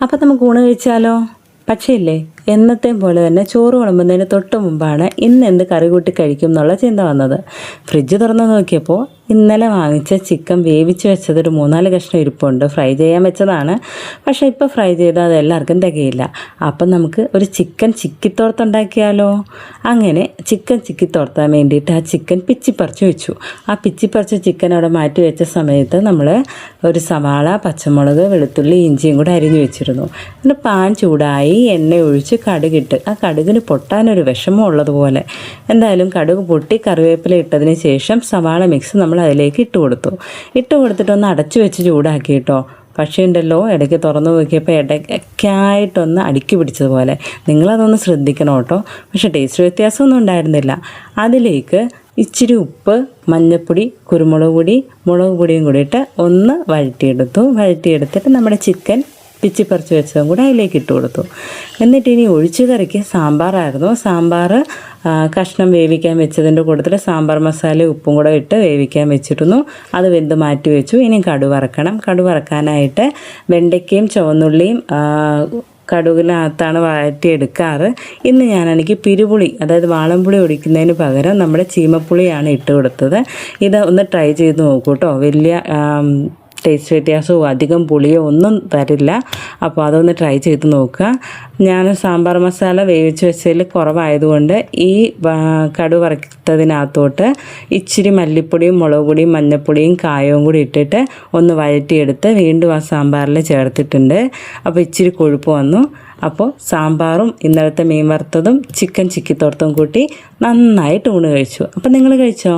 അപ്പോൾ നമുക്ക് ഊണ് കഴിച്ചാലോ? പക്ഷേ ഇല്ലേ, എന്നത്തെയും പോലെ തന്നെ ചോറ് വിളമ്പുന്നതിന് തൊട്ട് മുമ്പാണ് ഇന്ന് എന്ത് കറി കൂട്ടി കഴിക്കും എന്നുള്ള ചിന്ത വന്നത്. ഫ്രിഡ്ജ് തുറന്ന് നോക്കിയപ്പോൾ ഇന്നലെ വാങ്ങിച്ച ചിക്കൻ വേവിച്ച് വെച്ചത് ഒരു 3-4 കഷ്ണം ഇരിപ്പുണ്ട്. ഫ്രൈ ചെയ്യാൻ വെച്ചതാണ്, പക്ഷേ ഇപ്പോൾ ഫ്രൈ ചെയ്താൽ അത് എല്ലാവർക്കും തികയില്ല. അപ്പം നമുക്ക് ഒരു ചിക്കൻ ചിക്കിത്തോർത്തുണ്ടാക്കിയാലോ? അങ്ങനെ ചിക്കൻ ചിക്കിത്തോർത്താൻ വേണ്ടിയിട്ട് ആ ചിക്കൻ പിച്ചിപ്പറിച്ച് വെച്ചു. ആ പിച്ചിപ്പറിച്ച ചിക്കൻ അവിടെ മാറ്റി വെച്ച സമയത്ത് നമ്മൾ ഒരു സവാള, പച്ചമുളക്, വെളുത്തുള്ളി, ഇഞ്ചിയും കൂടെ അരിഞ്ഞു വെച്ചിരുന്നു. എന്നിട്ട് പാൻ ചൂടായി എണ്ണ ഒഴിച്ച് കടുകിട്ട്, ആ കടുകിന് പൊട്ടാനൊരു വിഷമം ഉള്ളതുപോലെ എന്തായാലും കടുക് പൊട്ടി കറിവേപ്പില ഇട്ടതിന് ശേഷം സവാള മിക്സ് നമ്മൾ അതിലേക്ക് ഇട്ട് കൊടുത്തിട്ടൊന്ന് അടച്ചു വെച്ച് ചൂടാക്കി കേട്ടോ. പക്ഷേ ഉണ്ടല്ലോ, ഇടയ്ക്ക് തുറന്നു നോക്കിയപ്പോൾ ഇടയ്ക്കായിട്ടൊന്ന് അടുക്കി പിടിച്ചതുപോലെ. നിങ്ങളതൊന്ന് ശ്രദ്ധിക്കണം കേട്ടോ. പക്ഷേ ടേസ്റ്റ് വ്യത്യാസമൊന്നും ഉണ്ടായിരുന്നില്ല. അതിലേക്ക് ഇച്ചിരി ഉപ്പ്, മഞ്ഞൾപ്പൊടി, കുരുമുളക് പൊടി, മുളക് പൊടിയും കൂടി ഇട്ട് ഒന്ന് വഴറ്റിയെടുത്തിട്ട് നമ്മുടെ ചിക്കൻ പിച്ചിപ്പറിച്ച് വെച്ചതും കൂടെ അതിലേക്ക് ഇട്ട് കൊടുത്തു. എന്നിട്ട് ഇനി ഒഴിച്ചു കറിക്ക് സാമ്പാറായിരുന്നു. സാമ്പാർ കഷ്ണം വേവിക്കാൻ വെച്ചതിൻ്റെ കൂട്ടത്തിൽ സാമ്പാർ മസാല ഉപ്പും കൂടെ ഇട്ട് വേവിക്കാൻ വെച്ചിരുന്നു. അത് വെന്ത് മാറ്റി വെച്ചു. ഇനി കടുക് വറക്കാനായിട്ട് വെണ്ടയ്ക്കയും ചുവന്നുള്ളിയും കടുകിനകത്താണ് വഴറ്റിയെടുക്കാറ്. ഇന്ന് ഞാനാണെങ്കിൽ പിരുപുളി, അതായത് വാളംപുളി ഒടിക്കുന്നതിന് പകരം നമ്മുടെ ചീമപ്പുളിയാണ് ഇട്ട് കൊടുത്തത്. ഇത് ഒന്ന് ട്രൈ ചെയ്ത് നോക്കൂ കേട്ടോ. വലിയ ടേസ്റ്റ് വ്യത്യാസവും അധികം പുളിയോ ഒന്നും തരില്ല. അപ്പോൾ അതൊന്ന് ട്രൈ ചെയ്ത് നോക്കുക. ഞാൻ സാമ്പാർ മസാല വേവിച്ച് വെച്ചതിൽ കുറവായതുകൊണ്ട് ഈ കടുക് വറുത്തതിനകത്തോട്ട് ഇച്ചിരി മല്ലിപ്പൊടിയും, മുളക് പൊടിയും, മഞ്ഞൾപ്പൊടിയും, കായവും കൂടി ഇട്ടിട്ട് ഒന്ന് വഴറ്റിയെടുത്ത് വീണ്ടും ആ സാമ്പാറിൽ ചേർത്തിട്ടുണ്ട്. അപ്പോൾ ഇച്ചിരി കൊഴുപ്പ് വന്നു. അപ്പോൾ സാമ്പാറും ഇന്നലത്തെ മീൻ വറുത്തതും ചിക്കൻ ചിക്കിത്തോർത്തും കൂട്ടി നന്നായിട്ട് ഊണ് കഴിച്ചു. അപ്പോൾ നിങ്ങൾ കഴിച്ചോ?